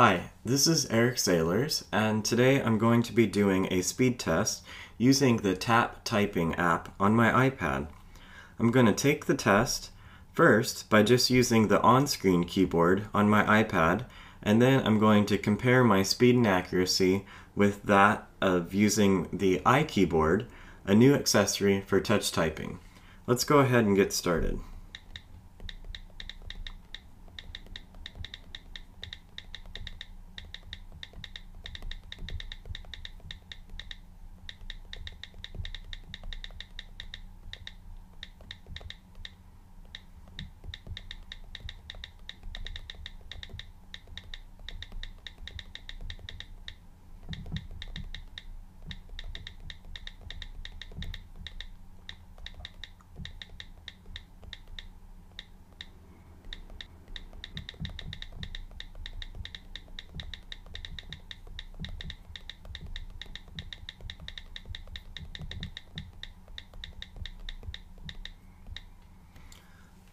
Hi, this is Eric Sailors, and today I'm going to be doing a speed test using the Tap Typing app on my iPad. I'm going to take the test first by just using the on-screen keyboard on my iPad, and then I'm going to compare my speed and accuracy with that of using the iKeyboard, a new accessory for touch typing. Let's go ahead and get started.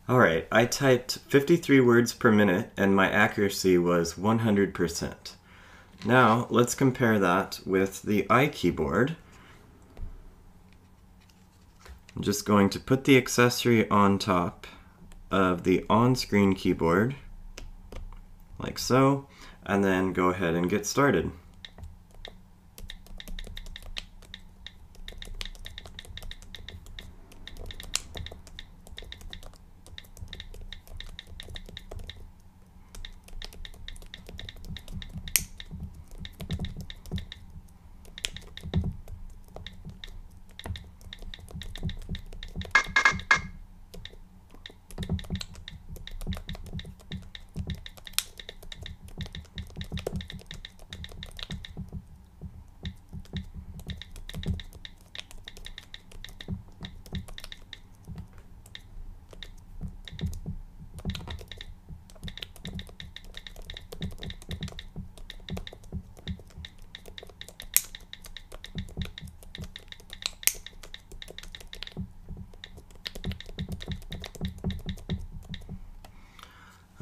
Alright, I typed 53 words per minute and my accuracy was 100%. Now, let's compare that with the iKeyboard. I'm just going to put the accessory on top of the on-screen keyboard, like so, and then go ahead and get started.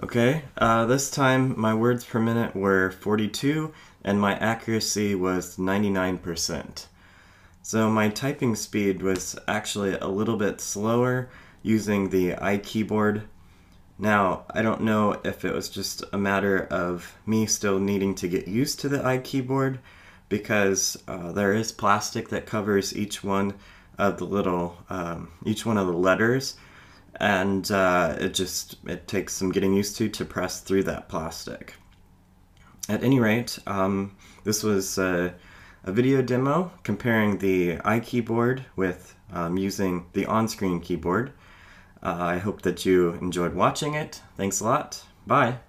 Okay, this time my words per minute were 42 and my accuracy was 99%. So my typing speed was actually a little bit slower using the iKeyboard. Now, I don't know if it was just a matter of me still needing to get used to the iKeyboard because there is plastic that covers each one of the letters. And it takes some getting used to press through that plastic. At any rate, this was a video demo comparing the iKeyboard with using the on-screen keyboard. I hope that you enjoyed watching it. Thanks a lot. Bye.